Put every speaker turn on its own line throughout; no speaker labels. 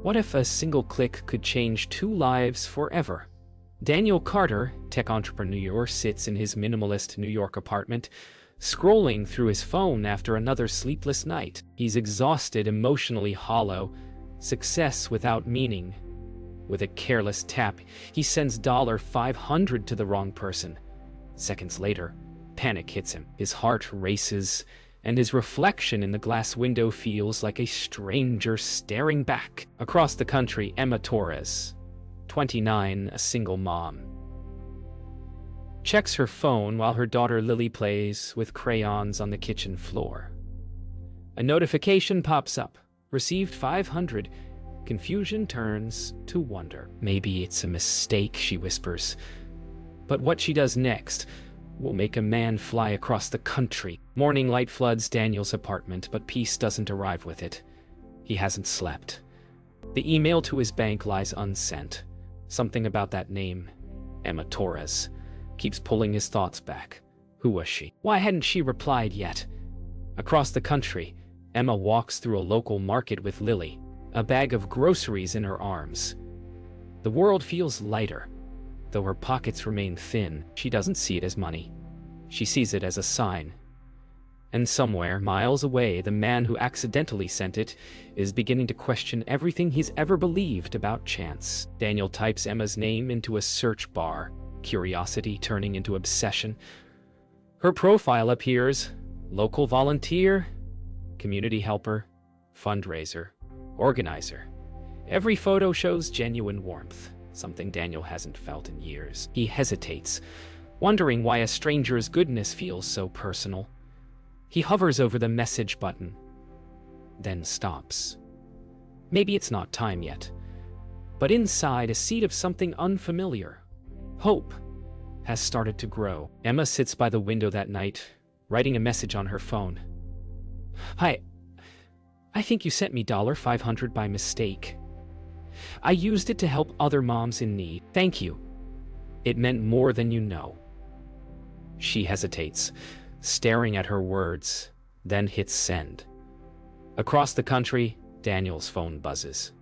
What if a single click could change 2 lives forever? Daniel Carter, tech entrepreneur, sits in his minimalist New York apartment, scrolling through his phone after another sleepless night. He's exhausted, emotionally hollow, success without meaning. With a careless tap, he sends $500 to the wrong person. Seconds later, panic hits him. His heart races, and his reflection in the glass window feels like a stranger staring back. Across the country, Emma Torres, 29, a single mom, checks her phone while her daughter Lily plays with crayons on the kitchen floor. A notification pops up. Received 500. Confusion turns to wonder. Maybe it's a mistake, she whispers. But what she does next will make a man fly across the country. Morning light floods Daniel's apartment, but peace doesn't arrive with it. He hasn't slept. The email to his bank lies unsent. Something about that name, Emma Torres, keeps pulling his thoughts back. Who was she? Why hadn't she replied yet? Across the country, Emma walks through a local market with Lily, a bag of groceries in her arms. The world feels lighter. Though her pockets remain thin, she doesn't see it as money. She sees it as a sign. And somewhere, miles away, the man who accidentally sent it is beginning to question everything he's ever believed about chance. Daniel types Emma's name into a search bar, curiosity turning into obsession. Her profile appears: local volunteer, community helper, fundraiser, organizer. Every photo shows genuine warmth, something Daniel hasn't felt in years. He hesitates, wondering why a stranger's goodness feels so personal. He hovers over the message button, then stops. Maybe it's not time yet, but inside, a seed of something unfamiliar, hope, has started to grow. Emma sits by the window that night, writing a message on her phone. Hi, I think you sent me $500 by mistake. I used it to help other moms in need. Thank you. It meant more than you know. She hesitates, staring at her words, then hits send. Across the country, Daniel's phone buzzes.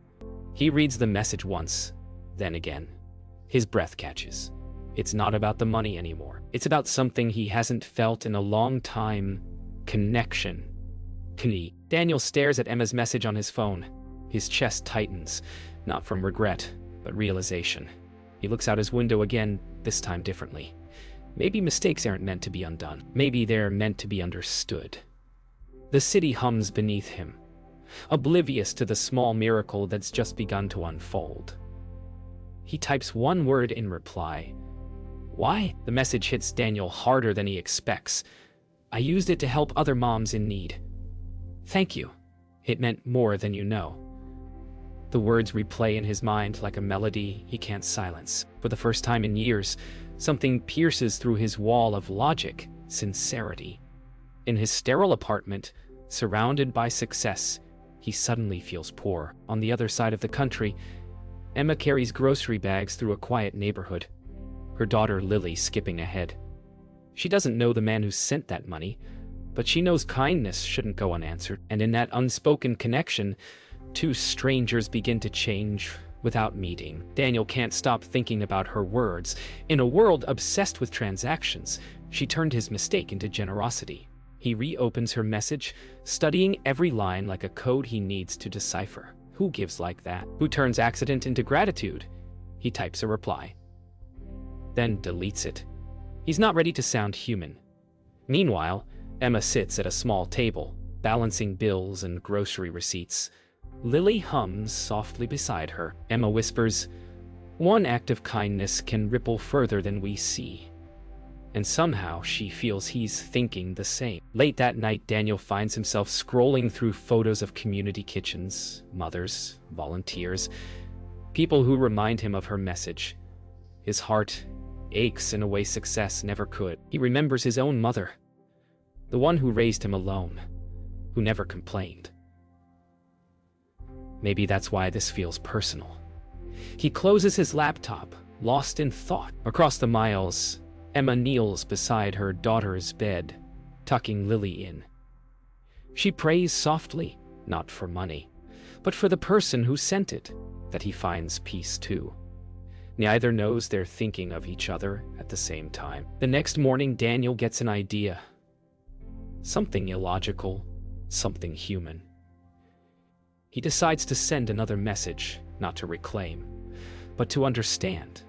He reads the message once, then again. His breath catches. It's not about the money anymore. It's about something he hasn't felt in a long time: connection. Daniel stares at Emma's message on his phone. His chest tightens, not from regret, but realization. He looks out his window again, this time differently. Maybe mistakes aren't meant to be undone. Maybe they're meant to be understood. The city hums beneath him, oblivious to the small miracle that's just begun to unfold. He types one word in reply. Why? The message hits Daniel harder than he expects. I used it to help other moms in need. Thank you. It meant more than you know. The words replay in his mind like a melody he can't silence. For the first time in years, something pierces through his wall of logic, sincerity. In his sterile apartment, surrounded by success, he suddenly feels poor. On the other side of the country, Emma carries grocery bags through a quiet neighborhood, her daughter Lily skipping ahead. She doesn't know the man who sent that money, but she knows kindness shouldn't go unanswered. And in that unspoken connection, two strangers begin to change without meeting. Daniel can't stop thinking about her words. In a world obsessed with transactions, she turned his mistake into generosity. He reopens her message, studying every line like a code he needs to decipher. Who gives like that? Who turns accident into gratitude? He types a reply, then deletes it. He's not ready to sound human. Meanwhile, Emma sits at a small table, balancing bills and grocery receipts. Lily hums softly beside her. Emma whispers, "One act of kindness can ripple further than we see." And somehow she feels he's thinking the same. Late that night, Daniel finds himself scrolling through photos of community kitchens, mothers, volunteers, people who remind him of her message. His heart aches in a way success never could. He remembers his own mother, the one who raised him alone, who never complained. Maybe that's why this feels personal. He closes his laptop, lost in thought. Across the miles, Emma kneels beside her daughter's bed, tucking Lily in. She prays softly, not for money, but for the person who sent it, that he finds peace too. Neither knows they're thinking of each other at the same time. The next morning, Daniel gets an idea. Something illogical, something human. He decides to send another message, not to reclaim, but to understand.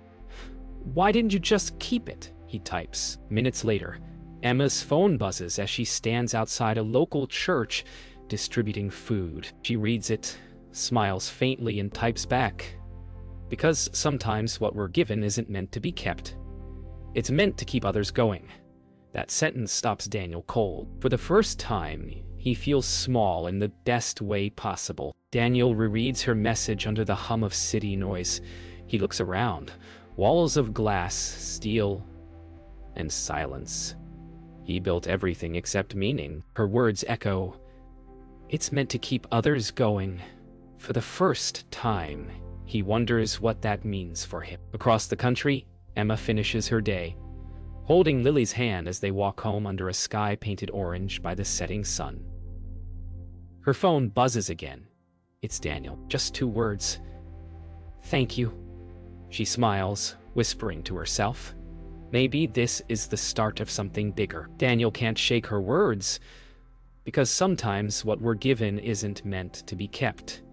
"Why didn't you just keep it?" he types. Minutes later, Emma's phone buzzes as she stands outside a local church distributing food. She reads it, smiles faintly, and types back, "Because sometimes what we're given isn't meant to be kept. It's meant to keep others going." That sentence stops Daniel cold. For the first time, he feels small in the best way possible. Daniel rereads her message under the hum of city noise. He looks around. Walls of glass, steel, and silence. He built everything except meaning. Her words echo. It's meant to keep others going. For the first time, he wonders what that means for him. Across the country, Emma finishes her day, holding Lily's hand as they walk home under a sky painted orange by the setting sun. Her phone buzzes again. It's Daniel. Just 2 words. "Thank you." She smiles, whispering to herself. Maybe this is the start of something bigger. Daniel can't shake her words, because sometimes what we're given isn't meant to be kept.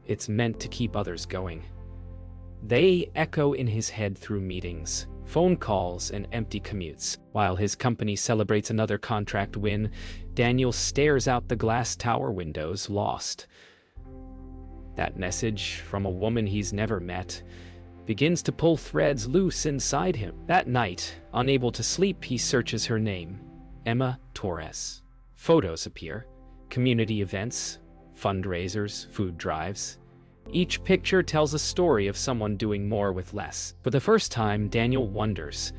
It's meant to keep others going. They echo in his head through meetings, phone calls, and empty commutes. While his company celebrates another contract win, Daniel stares out the glass tower windows, lost. That message from a woman he's never met begins to pull threads loose inside him. That night, unable to sleep, he searches her name, Emma Torres. Photos appear, community events, fundraisers, food drives. Each picture tells a story of someone doing more with less. For the first time, Daniel wonders,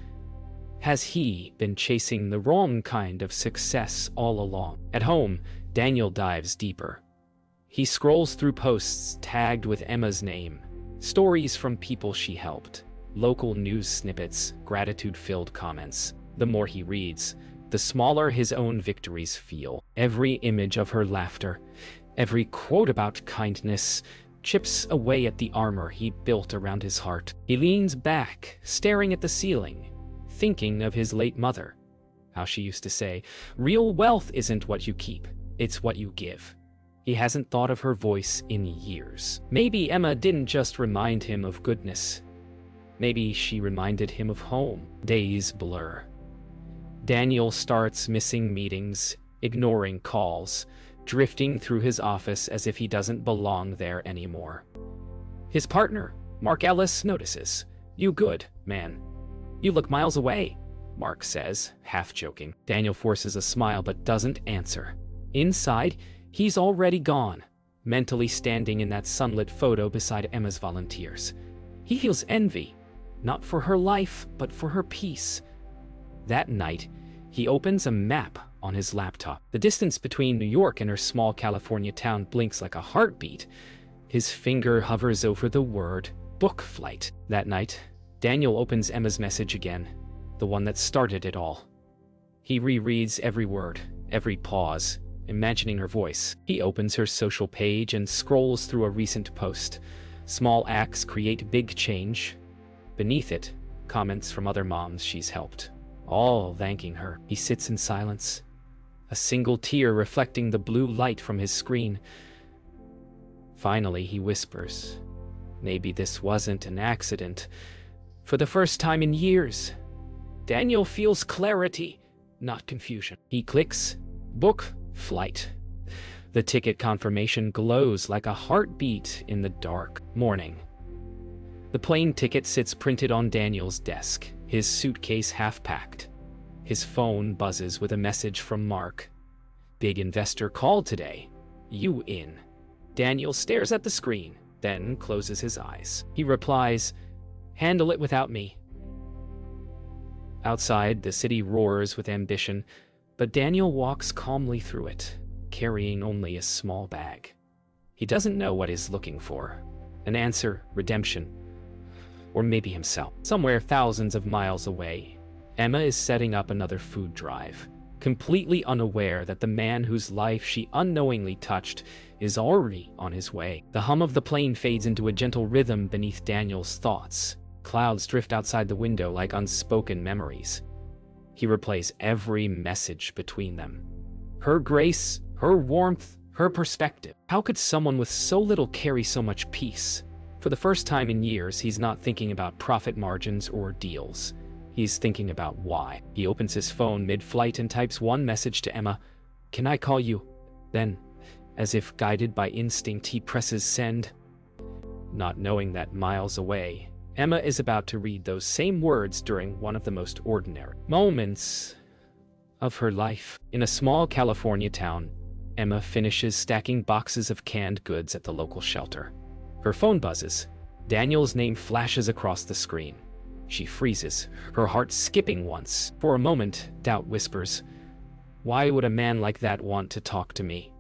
has he been chasing the wrong kind of success all along? At home, Daniel dives deeper. He scrolls through posts tagged with Emma's name, stories from people she helped, local news snippets, gratitude-filled comments. The more he reads, the smaller his own victories feel. Every image of her laughter, every quote about kindness, chips away at the armor he built around his heart. He leans back, staring at the ceiling, thinking of his late mother. How she used to say, "Real wealth isn't what you keep, it's what you give." He hasn't thought of her voice in years. Maybe Emma didn't just remind him of goodness. Maybe she reminded him of home. Days blur. Daniel starts missing meetings, ignoring calls, drifting through his office as if he doesn't belong there anymore. His partner, Mark Ellis, notices. "You good, man? You look miles away," Mark says, half joking. Daniel forces a smile but doesn't answer. Inside, he's already gone, mentally standing in that sunlit photo beside Emma's volunteers. He feels envy, not for her life, but for her peace. That night, he opens a map on his laptop. The distance between New York and her small California town blinks like a heartbeat. His finger hovers over the word book flight. That night, Daniel opens Emma's message again, the one that started it all. He rereads every word, every pause, imagining her voice. He opens her social page and scrolls through a recent post. Small acts create big change. Beneath it, comments from other moms she's helped, all thanking her. He sits in silence, a single tear reflecting the blue light from his screen. Finally, he whispers, "Maybe this wasn't an accident." For the first time in years, Daniel feels clarity, not confusion. He clicks book flight. The ticket confirmation glows like a heartbeat in the dark. Morning. The plane ticket sits printed on Daniel's desk, his suitcase half-packed. His phone buzzes with a message from Mark. "Big investor called today. You in?" Daniel stares at the screen, then closes his eyes. He replies, "Handle it without me." Outside, the city roars with ambition, but Daniel walks calmly through it, carrying only a small bag. He doesn't know what he's looking for. An answer, redemption, or maybe himself. Somewhere thousands of miles away, Emma is setting up another food drive. completely unaware that the man whose life she unknowingly touched is already on his way. The hum of the plane fades into a gentle rhythm beneath Daniel's thoughts. Clouds drift outside the window like unspoken memories. He replays every message between them. Her grace, her warmth, her perspective. How could someone with so little carry so much peace? For the first time in years, he's not thinking about profit margins or deals. He's thinking about why. He opens his phone mid-flight and types one message to Emma. "Can I call you?" Then, as if guided by instinct, he presses send. Not knowing that miles away, Emma is about to read those same words during one of the most ordinary moments of her life. In a small California town, Emma finishes stacking boxes of canned goods at the local shelter. Her phone buzzes. Daniel's name flashes across the screen. She freezes, her heart skipping once. For a moment, doubt whispers, "Why would a man like that want to talk to me?"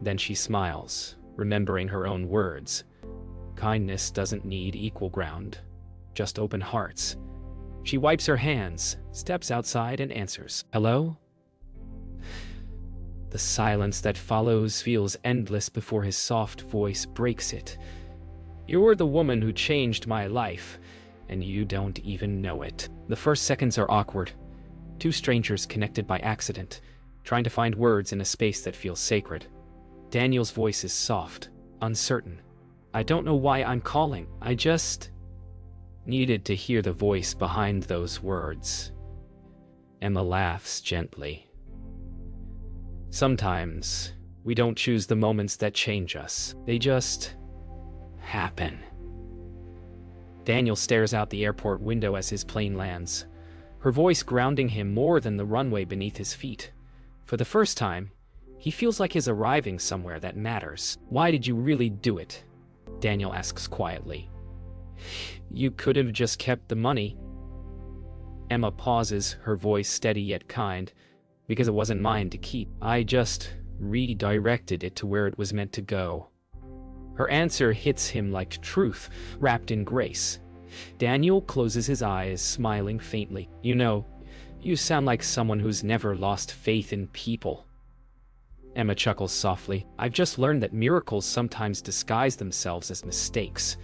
Then she smiles, remembering her own words. Kindness doesn't need equal ground, just open hearts. She wipes her hands, steps outside, and answers, "Hello?" The silence that follows feels endless before his soft voice breaks it. "You're the woman who changed my life, and you don't even know it." The first seconds are awkward. Two strangers connected by accident, trying to find words in a space that feels sacred. Daniel's voice is soft, uncertain. "I don't know why I'm calling. I just needed to hear the voice behind those words." Emma laughs gently. Sometimes, we don't choose the moments that change us. They just happen. Daniel stares out the airport window as his plane lands, her voice grounding him more than the runway beneath his feet. For the first time, he feels like he's arriving somewhere that matters. "Why did you really do it?" Daniel asks quietly. "You could have just kept the money." Emma pauses, her voice steady yet kind. "Because it wasn't mine to keep. I just redirected it to where it was meant to go." Her answer hits him like truth, wrapped in grace. Daniel closes his eyes, smiling faintly. "You know, you sound like someone who's never lost faith in people." Emma chuckles softly. "I've just learned that miracles sometimes disguise themselves as mistakes."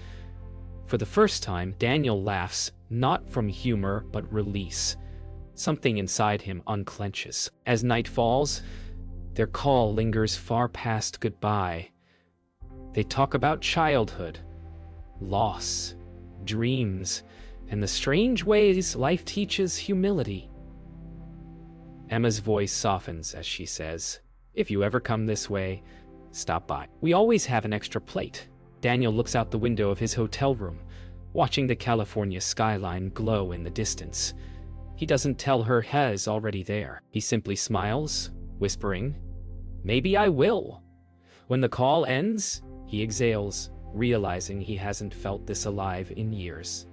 For the first time, Daniel laughs, not from humor, but release. Something inside him unclenches. As night falls, their call lingers far past goodbye. They talk about childhood, loss, dreams, and the strange ways life teaches humility. Emma's voice softens as she says, "If you ever come this way, stop by. We always have an extra plate." Daniel looks out the window of his hotel room, watching the California skyline glow in the distance. He doesn't tell her he's already there. He simply smiles, whispering, "Maybe I will." When the call ends, he exhales, realizing he hasn't felt this alive in years.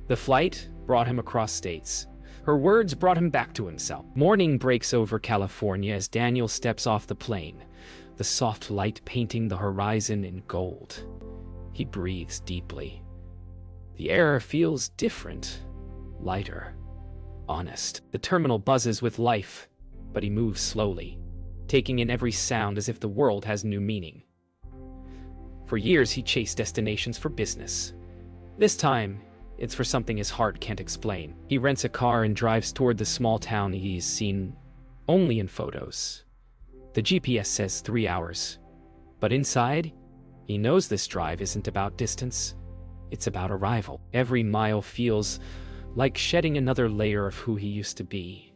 The flight brought him across states. Her words brought him back to himself. Morning breaks over California as Daniel steps off the plane, the soft light painting the horizon in gold. He breathes deeply. The air feels different, lighter, honest. The terminal buzzes with life, but he moves slowly, taking in every sound as if the world has new meaning. For years, he chased destinations for business. This time, it's for something his heart can't explain. He rents a car and drives toward the small town he's seen only in photos. The GPS says 3 hours, but inside, he knows this drive isn't about distance. It's about arrival. Every mile feels like shedding another layer of who he used to be.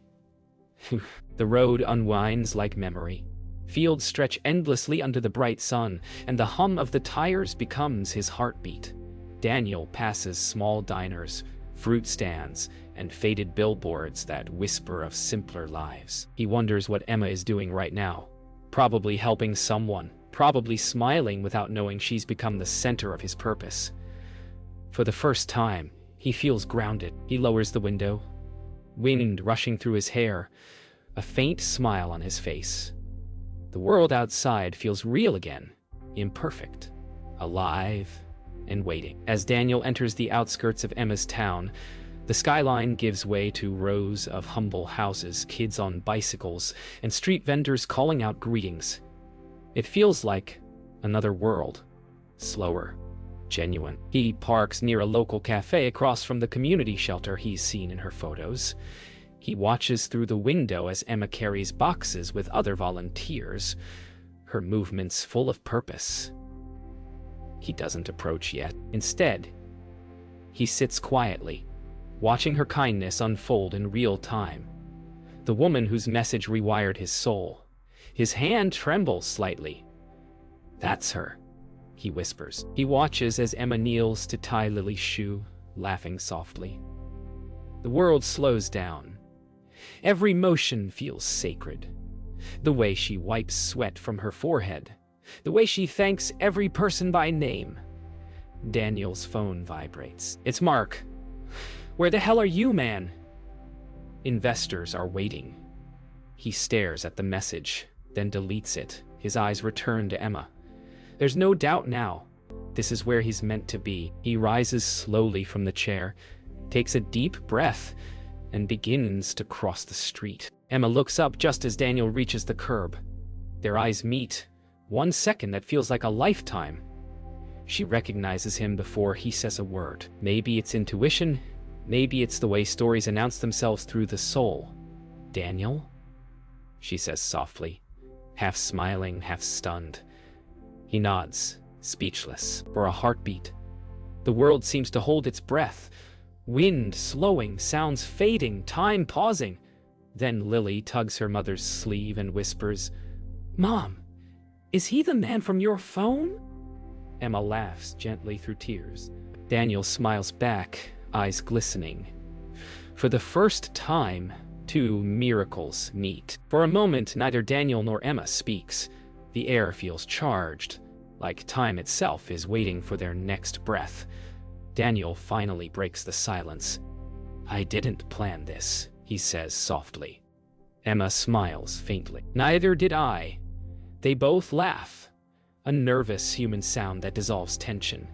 The road unwinds like memory. Fields stretch endlessly under the bright sun, and the hum of the tires becomes his heartbeat. Daniel passes small diners, fruit stands, and faded billboards that whisper of simpler lives. He wonders what Emma is doing right now. Probably helping someone, probably smiling without knowing she's become the center of his purpose. For the first time, he feels grounded. He lowers the window, wind rushing through his hair, a faint smile on his face. The world outside feels real again, imperfect, alive, and waiting. As Daniel enters the outskirts of Emma's town, The skyline gives way to rows of humble houses, kids on bicycles, and street vendors calling out greetings. It feels like another world. Slower, genuine. He parks near a local cafe across from the community shelter he's seen in her photos. He watches through the window as Emma carries boxes with other volunteers, her movements full of purpose. He doesn't approach yet. Instead, he sits quietly, watching her kindness unfold in real time. The woman whose message rewired his soul. His hand trembles slightly. "That's her," he whispers. He watches as Emma kneels to tie Lily's shoe, laughing softly. The world slows down. Every motion feels sacred. The way she wipes sweat from her forehead. The way she thanks every person by name. Daniel's phone vibrates. It's Mark. "Where the hell are you, man?" Investors are waiting. He stares at the message, then deletes it. His eyes return to Emma. There's no doubt now. This is where he's meant to be. He rises slowly from the chair, takes a deep breath, and begins to cross the street. Emma looks up just as Daniel reaches the curb. Their eyes meet. 1 second that feels like a lifetime. She recognizes him before he says a word. Maybe it's intuition. Maybe it's the way stories announce themselves through the soul. "Daniel?" she says softly, half smiling, half stunned. He nods, speechless, for a heartbeat. The world seems to hold its breath. Wind slowing, sounds fading, time pausing. Then Lily tugs her mother's sleeve and whispers, "Mom, is he the man from your phone?" Emma laughs gently through tears. Daniel smiles back, eyes glistening. For the first time, two miracles meet. For a moment, neither Daniel nor Emma speaks. The air feels charged, like time itself is waiting for their next breath. Daniel finally breaks the silence. "I didn't plan this," he says softly. Emma smiles faintly. "Neither did I." They both laugh, a nervous human sound that dissolves tension.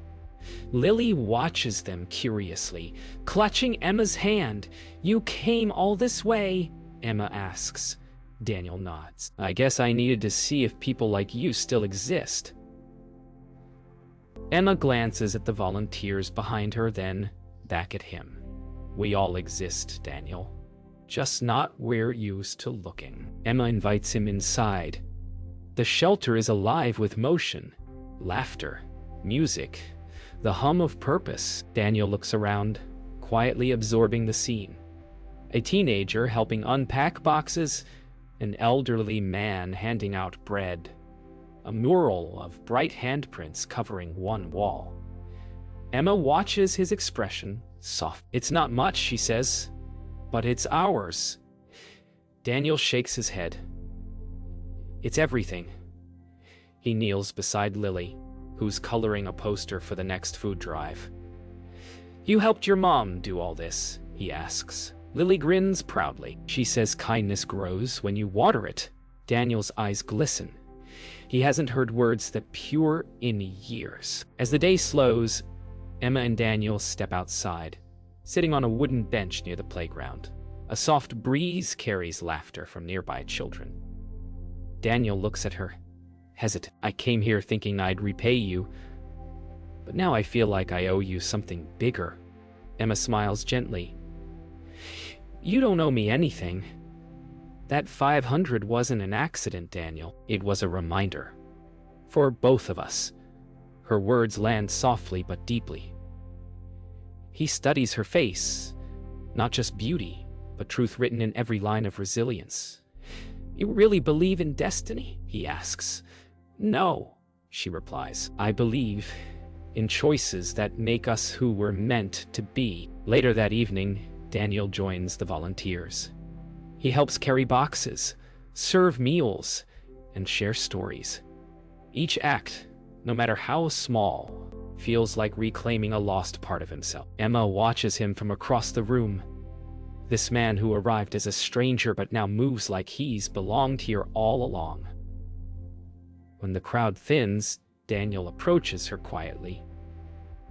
Lily watches them curiously, clutching Emma's hand. "You came all this way?" Emma asks. Daniel nods. "I guess I needed to see if people like you still exist." Emma glances at the volunteers behind her, then back at him. "We all exist, Daniel. Just not where used to looking." Emma invites him inside. The shelter is alive with motion, laughter, music, the hum of purpose. Daniel looks around, quietly absorbing the scene. A teenager helping unpack boxes, an elderly man handing out bread, a mural of bright handprints covering one wall. Emma watches his expression, soft. "It's not much," she says, "but it's ours." Daniel shakes his head. "It's everything." He kneels beside Lily, who's coloring a poster for the next food drive. "You helped your mom do all this?" he asks. Lily grins proudly. She says kindness grows when you water it. Daniel's eyes glisten. He hasn't heard words that pure in years. As the day slows, Emma and Daniel step outside, sitting on a wooden bench near the playground. A soft breeze carries laughter from nearby children. Daniel looks at her, hesitant. "I came here thinking I'd repay you, but now I feel like I owe you something bigger." Emma smiles gently. "You don't owe me anything. That 500 wasn't an accident, Daniel. It was a reminder. For both of us." Her words land softly but deeply. He studies her face, not just beauty, but truth written in every line of resilience. "You really believe in destiny?" he asks. "No," she replies. "I believe in choices that make us who we're meant to be." Later that evening, Daniel joins the volunteers. He helps carry boxes, serve meals, and share stories. Each act, no matter how small, feels like reclaiming a lost part of himself. Emma watches him from across the room. This man who arrived as a stranger but now moves like he's belonged here all along. When the crowd thins, Daniel approaches her quietly.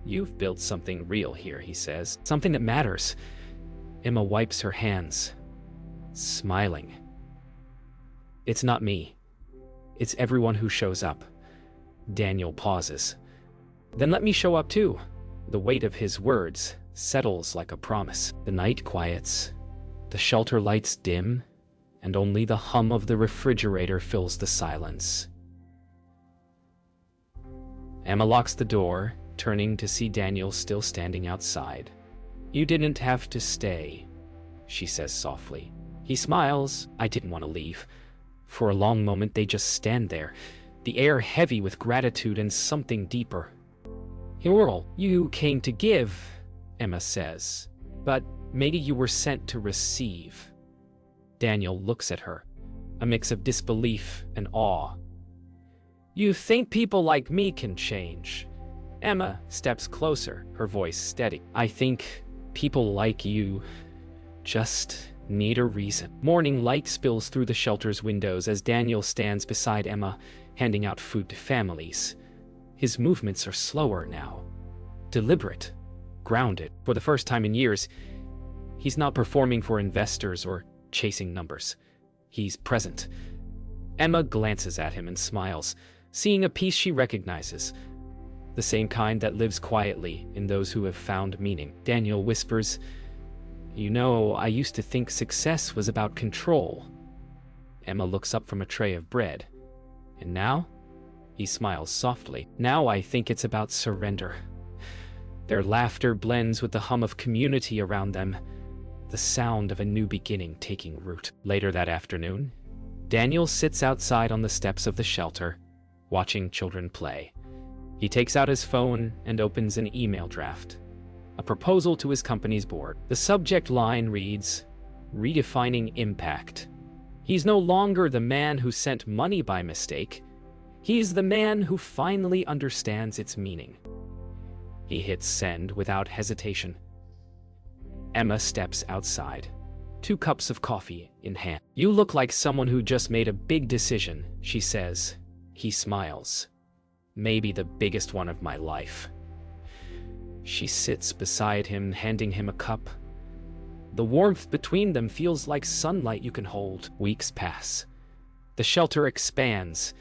"You've built something real here," he says. "Something that matters. Emma wipes her hands, smiling. It's not me. It's everyone who shows up. Daniel pauses. Then let me show up too. The weight of his words settles like a promise. The night quiets. The shelter lights dim, and only the hum of the refrigerator fills the silence. Emma locks the door, turning to see Daniel still standing outside. You didn't have to stay, she says softly. He smiles. I didn't want to leave. For a long moment they just stand there, the air heavy with gratitude and something deeper. You came to give, Emma says, but maybe you were sent to receive. Daniel looks at her, a mix of disbelief and awe. You think people like me can change? Emma steps closer, her voice steady. I think people like you just need a reason. Morning light spills through the shelter's windows as Daniel stands beside Emma, handing out food to families. His movements are slower now, deliberate, grounded. For the first time in years, he's not performing for investors or chasing numbers. He's present. Emma glances at him and smiles, seeing a piece she recognizes, the same kind that lives quietly in those who have found meaning. Daniel whispers, You know, I used to think success was about control. Emma looks up from a tray of bread. And now? He smiles softly. Now I think it's about surrender. Their laughter blends with the hum of community around them, the sound of a new beginning taking root. Later that afternoon, Daniel sits outside on the steps of the shelter, watching children play. He takes out his phone and opens an email draft, a proposal to his company's board. The subject line reads, Redefining Impact. He's no longer the man who sent money by mistake. He's the man who finally understands its meaning. He hits send without hesitation. Emma steps outside, 2 cups of coffee in hand. You look like someone who just made a big decision, she says. He smiles. Maybe the biggest one of my life. She sits beside him, handing him a cup. The warmth between them feels like sunlight you can hold. Weeks pass. The shelter expands.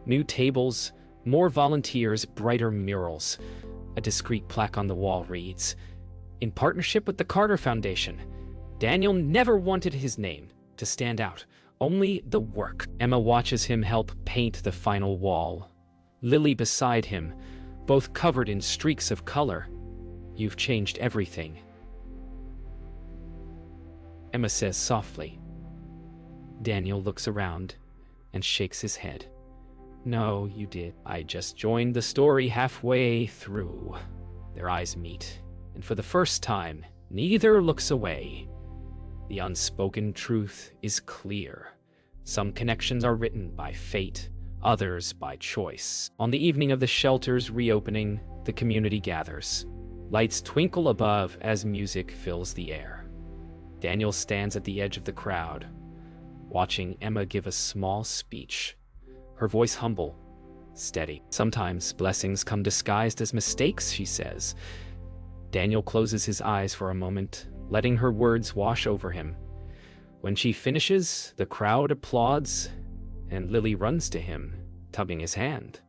New tables, more volunteers, brighter murals. A discreet plaque on the wall reads, In partnership with the Carter Foundation. Daniel never wanted his name to stand out, only the work. Emma watches him help paint the final wall. Lily beside him, both covered in streaks of color. You've changed everything, Emma says softly. Daniel looks around and shakes his head. No, you did. I just joined the story halfway through. Their eyes meet, and for the first time, neither looks away. The unspoken truth is clear. Some connections are written by fate, others by choice. On the evening of the shelter's reopening, the community gathers. Lights twinkle above as music fills the air. Daniel stands at the edge of the crowd, watching Emma give a small speech. Her voice humble, steady. Sometimes blessings come disguised as mistakes, she says. Daniel closes his eyes for a moment, letting her words wash over him. When she finishes, the crowd applauds, and Lily runs to him, tugging his hand.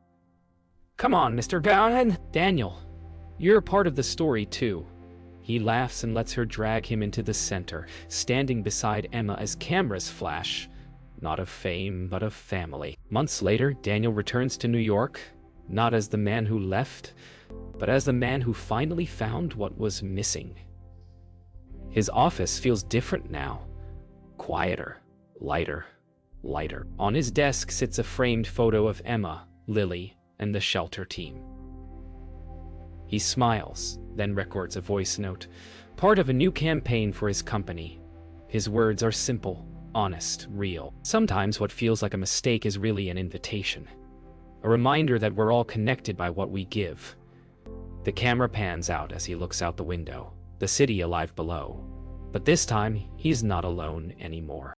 Come on, Mr. Gowan. Daniel, you're a part of the story, too. He laughs and lets her drag him into the center, standing beside Emma as cameras flash. Not of fame, but of family. Months later, Daniel returns to New York, not as the man who left, but as the man who finally found what was missing. His office feels different now. Quieter, lighter. On his desk sits a framed photo of Emma, Lily, and the shelter team. He smiles, then records a voice note, part of a new campaign for his company. His words are simple, honest, real. Sometimes what feels like a mistake is really an invitation, a reminder that we're all connected by what we give. The camera pans out as he looks out the window, the city alive below. But this time, he's not alone anymore.